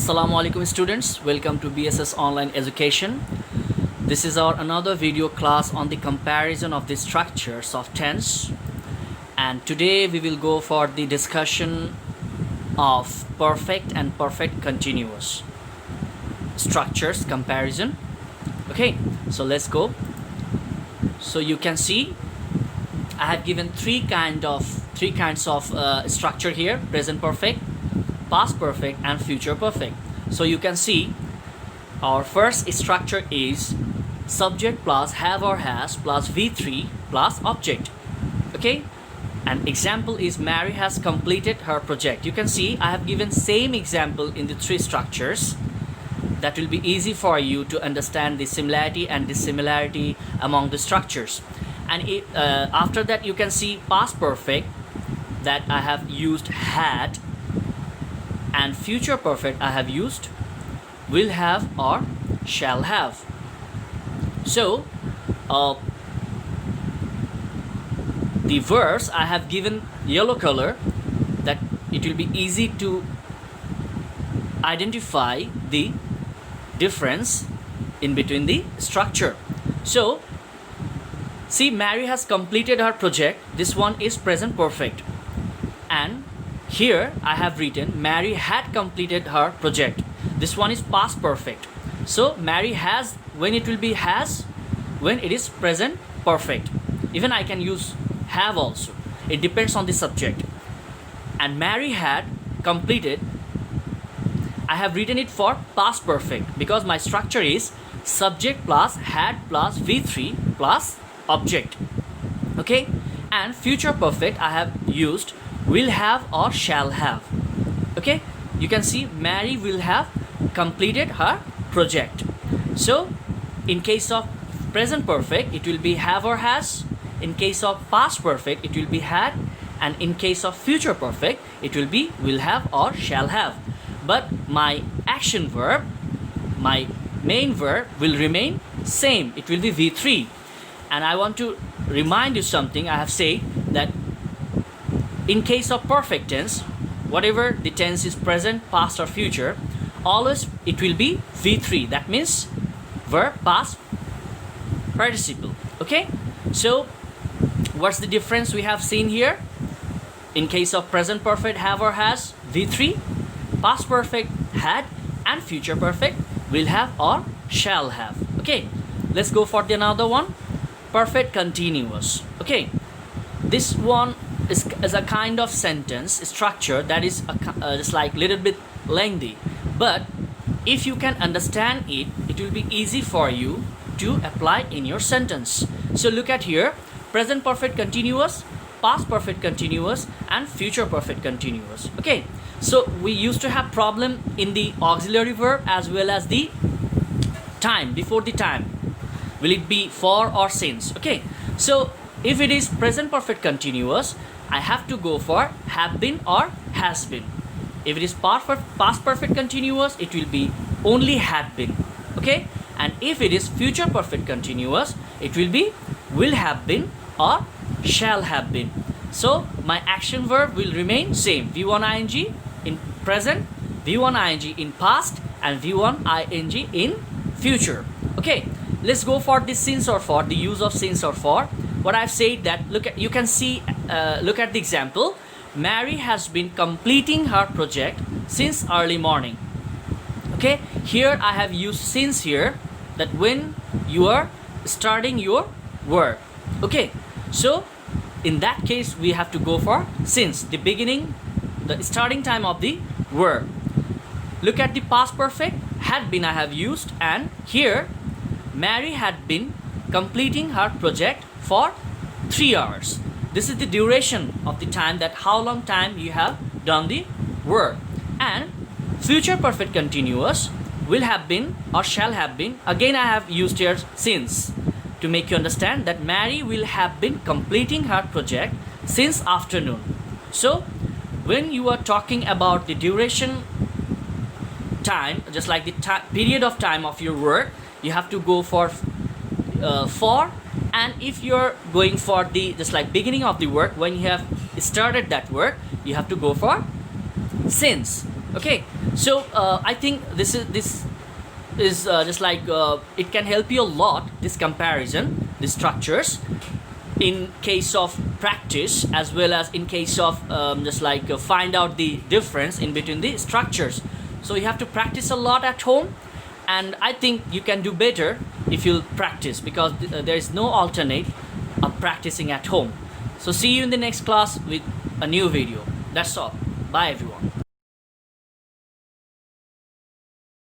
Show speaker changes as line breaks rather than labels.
Assalamu alaikum students, welcome to BSS Online Education. This is our another video class on the comparison of the structures of tense, and today we will go for the discussion of perfect and perfect continuous structures comparison. Okay, so let's go. So you can see I have given three kinds of structure here: present perfect, past perfect and future perfect. So you can see our first structure is subject plus have or has plus V3 plus object. Okay, an example is Mary has completed her project. You can see I have given same example in the three structures. That will be easy for you to understand the similarity and dissimilarity among the structures. And after that you can see past perfect, that I have used had, and future perfect I have used will have or shall have. So the verbs I have given yellow color, that it will be easy to identify the difference in between the structure. So see, Mary has completed her project. This one is present perfect, and here I have written Mary had completed her project. This one is past perfect. So Mary has, when it will be has, when it is present perfect. Even I can use have also. It depends on the subject. And Mary had completed, I have written it for past perfect because my structure is subject plus had plus V3 plus object. Okay, and future perfect I have used will have or shall have. Okay, you can see Mary will have completed her project. So in case of present perfect it will be have or has, in case of past perfect it will be had, and in case of future perfect it will be will have or shall have. But my action verb, my main verb will remain same, it will be V3. And I want to remind you something. I have said that in case of perfect tense, whatever the tense is present, past or future, always it will be V3. That means verb past participle. Okay, so what's the difference we have seen here? In case of present perfect have or has, V3, past perfect had, and future perfect will have or shall have. Okay, let's go for the another one, perfect continuous. Okay, this one is a kind of sentence structure that is just like little bit lengthy, but if you can understand it, it will be easy for you to apply in your sentence. So look at here, present perfect continuous, past perfect continuous and future perfect continuous. Okay, so we used to have problem in the auxiliary verb as well as the time, before the time. Will it be for or since? Okay, so if it is present perfect continuous, I have to go for have been or has been. If it is past perfect continuous, it will be only had been. Okay, and if it is future perfect continuous, it will be will have been or shall have been. So my action verb will remain same, V1 ing in present, V1 ing in past, and V1 ing in future. Okay, let's go for the since or for, the use of since or for. What I've said that, look at, you can see, look at the example. Mary has been completing her project since early morning. Okay, here I have used since here, that when you are starting your work. Okay, so in that case we have to go for since, the beginning, the starting time of the verb. Look at the past perfect, had been I have used, and here Mary had been completing her project for 3 hours. This is the duration of the time, that how long time you have done the work. And future perfect continuous will have been or shall have been, again I have used here since to make you understand that Mary will have been completing her project since afternoon. So when you are talking about the duration time, just like the period of time of your work, you have to go for, and if you're going for the just like beginning of the work, when you have started that work, you have to go for since. Okay, so I think this is just like it can help you a lot, this comparison, the structures, in case of practice as well as in case of just like find out the difference in between the structures. So you have to practice a lot at home, and I think you can do better if you practice, because there is no alternate of practicing at home. So see you in the next class with a new video. That's all. Bye everyone.